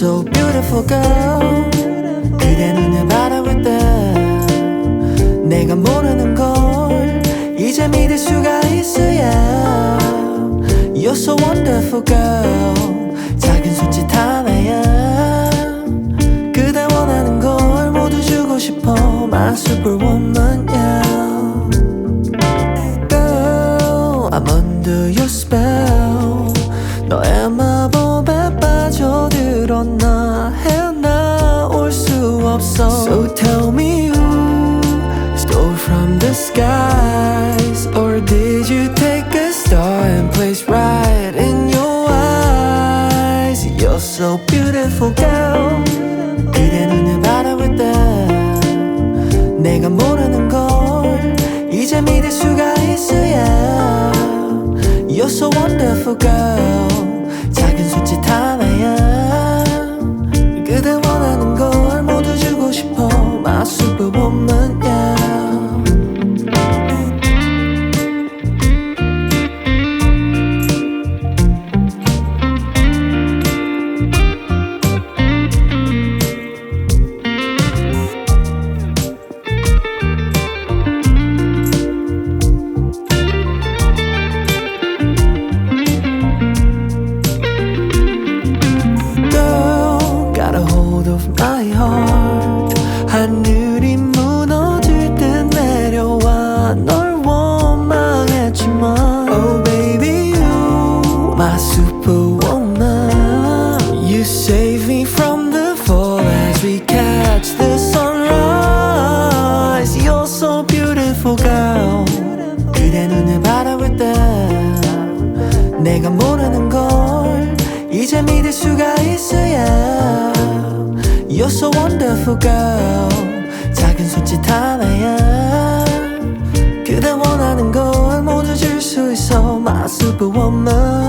so beautiful girl. 그대 눈을 바라볼 때 내가 모르는 걸 이제 믿을 수가 있어 yeah. You're so wonderful girl. 작은 손짓 하나야 그대 원하는 걸 모두 주고 싶어 My superwoman yeah. Girl I'm under your spell. 너의 마법에 빠져들었나 헤어나올 수 없어 So tell me who stole from the skies Or did you take a star and place right in your eyes You're so beautiful girl. 그대 눈을 바라볼 때 내가 모르는 걸 이제 믿을 수가 있어 yeah. You're so wonderful girl. 작은 손짓 하나야 그대 원하는 걸 모두 주고 싶어 My superwoman yeah. 하늘이 무너질 듯 내려와 널 원망했지만 Oh baby you my superwoman You save me from the fall as we catch the sunrise You're so beautiful girl. 그대 눈을 바라볼 때 내가 모르는 걸 이제 믿을 수가 있어 yeah. You're so wonderful girl. 작은 손짓 하나야 그대 원하는 걸 모두 줄 수 있어 My superwoman